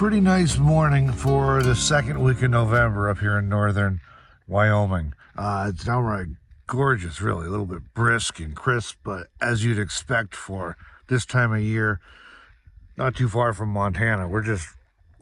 Pretty nice morning for the second week of November up here in northern Wyoming. It's downright gorgeous, really. A little bit brisk and crisp, but as you'd expect for this time of year, not too far from Montana. We're just,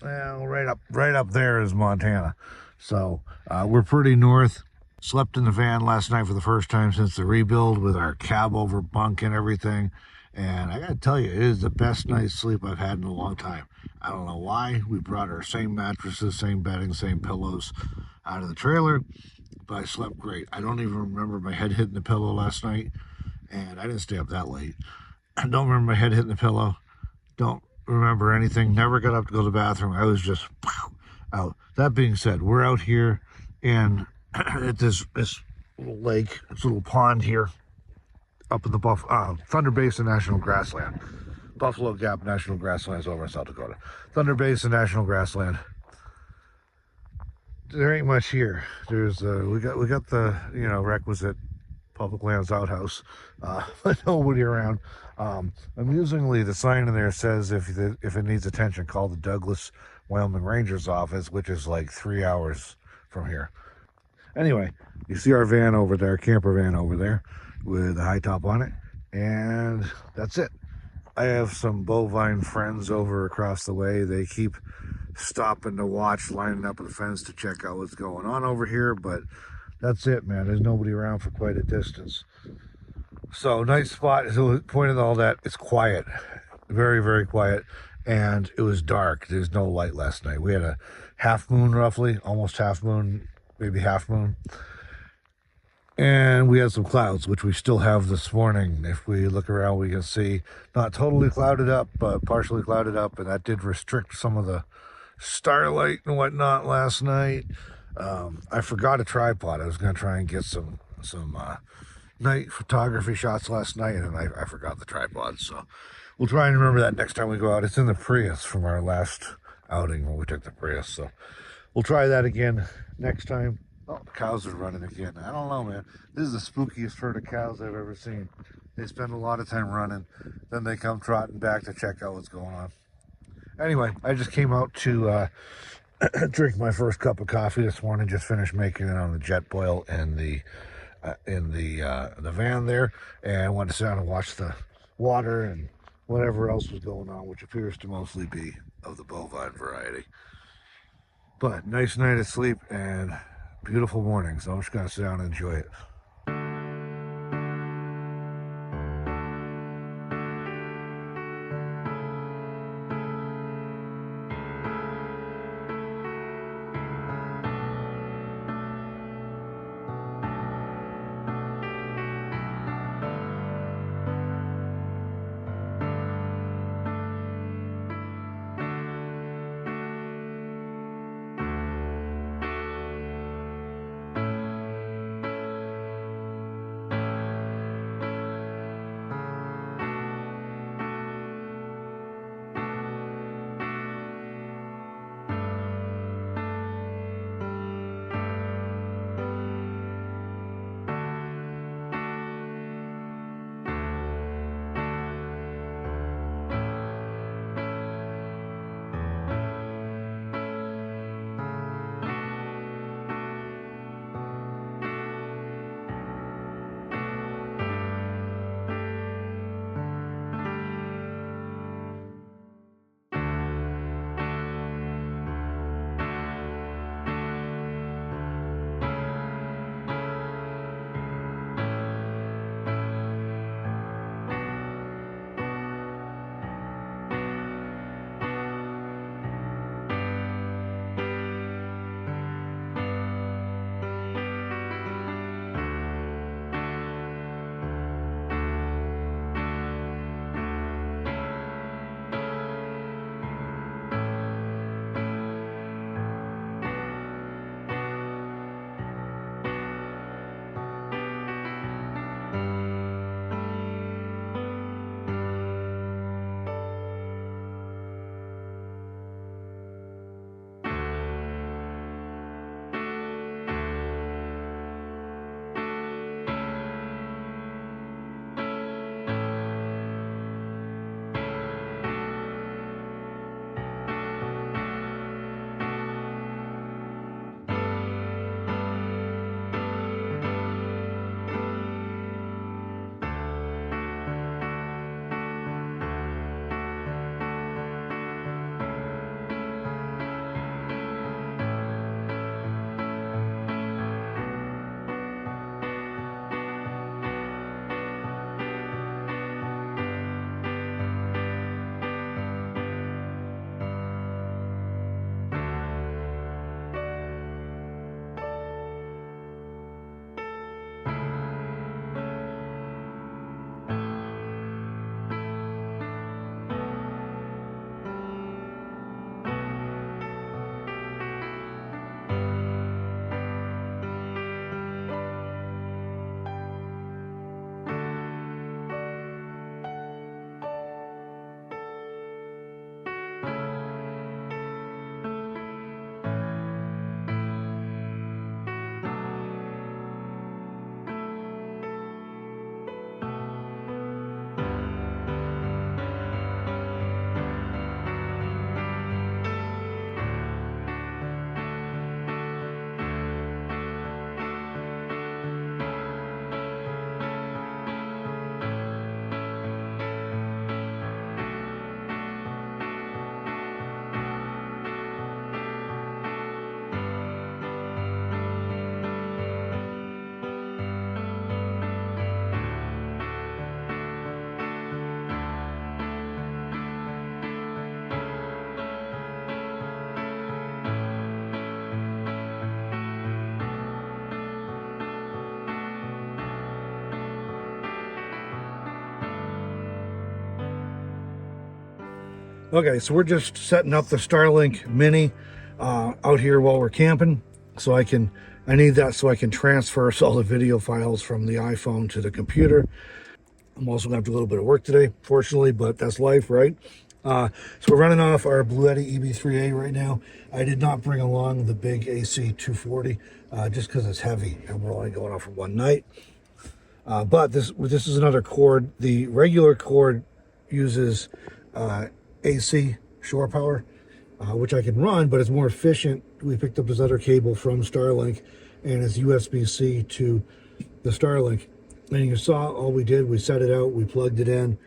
well, right up there is Montana. So we're pretty north. Slept in the van last night for the first time since the rebuild with our cab over bunk and everything. And I gotta tell you, it is the best night's sleep I've had in a long time. I don't know why. We brought our same mattresses, same bedding, same pillows out of the trailer, but I slept great. I don't even remember my head hitting the pillow last night, and I didn't stay up that late. I don't remember my head hitting the pillow. Don't remember anything. Never got up to go to the bathroom. I was just out. That being said, we're out here in at this little lake, this little pond here, up in the Thunder Basin National Grassland. Buffalo Gap National Grassland is over in South Dakota. Thunder Basin National Grassland. There ain't much here. There's we got the requisite public lands outhouse, but nobody around. Amusingly, the sign in there says if it needs attention, call the Douglas, Wyoming Ranger's office, which is like 3 hours from here. Anyway, you see our van over there, camper van over there, with a high top on it, and that's it. I have some bovine friends over across the way. They keep stopping to watch, lining up at the fence to check out what's going on over here, but that's it, man. There's nobody around for quite a distance. So, nice spot. So, the point of all that, it's quiet. Very, very quiet. And it was dark. There's no light last night. We had a half moon, roughly, almost half moon, maybe half moon. And we had some clouds, which we still have this morning. If we look around, we can see not totally clouded up, but partially clouded up. And that did restrict some of the starlight and whatnot last night. I forgot a tripod. I was going to try and get some night photography shots last night, and I forgot the tripod. So we'll try and remember that next time we go out. It's in the Prius from our last outing when we took the Prius. So we'll try that again next time. Oh, the cows are running again. I don't know, man. This is the spookiest herd of cows I've ever seen. They spend a lot of time running. Then they come trotting back to check out what's going on. Anyway, I just came out to drink my first cup of coffee this morning. Just finished making it on the jet boil in the van there. And I wanted to sit down and watch the water and whatever else was going on, which appears to mostly be of the bovine variety. But nice night of sleep and beautiful morning, so I'm just going to sit down and enjoy it. Okay, so we're just setting up the Starlink Mini out here while we're camping. So I need that so I can transfer all the video files from the iPhone to the computer. I'm also gonna have to do a little bit of work today, fortunately, but that's life, right? So we're running off our Bluetti EB3A right now. I did not bring along the big AC240 just because it's heavy and we're only going off for one night. But this is another cord. The regular cord uses AC shore power, which I can run, but it's more efficient. We picked up this other cable from Starlink, and it's USB-C to the Starlink. And you saw all we did, we set it out, we plugged it into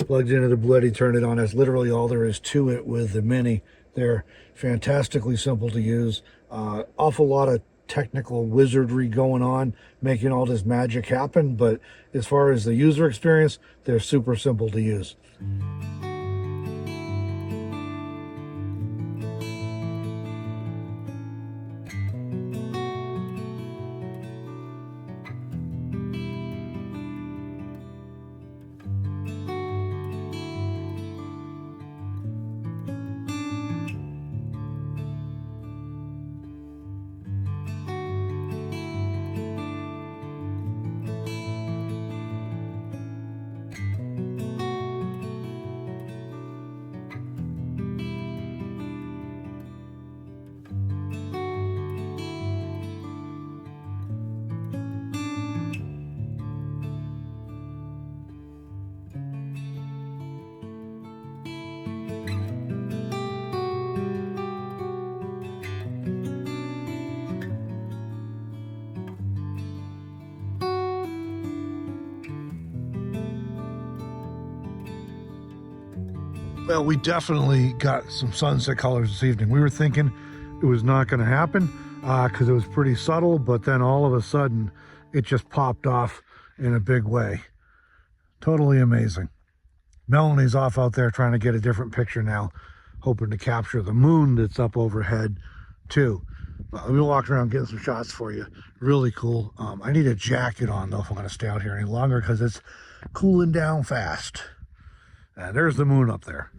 the Bluetti, turned it on. That's literally all there is to it with the Mini. They're fantastically simple to use. Awful lot of technical wizardry going on, making all this magic happen. But as far as the user experience, they're super simple to use. Well, we definitely got some sunset colors this evening. We were thinking it was not going to happen because it was pretty subtle, but then all of a sudden it just popped off in a big way. Totally amazing. Melanie's off out there trying to get a different picture now, hoping to capture the moon that's up overhead too. Let me walk around getting some shots for you. Really cool. I need a jacket on though if I'm going to stay out here any longer because it's cooling down fast. And there's the moon up there.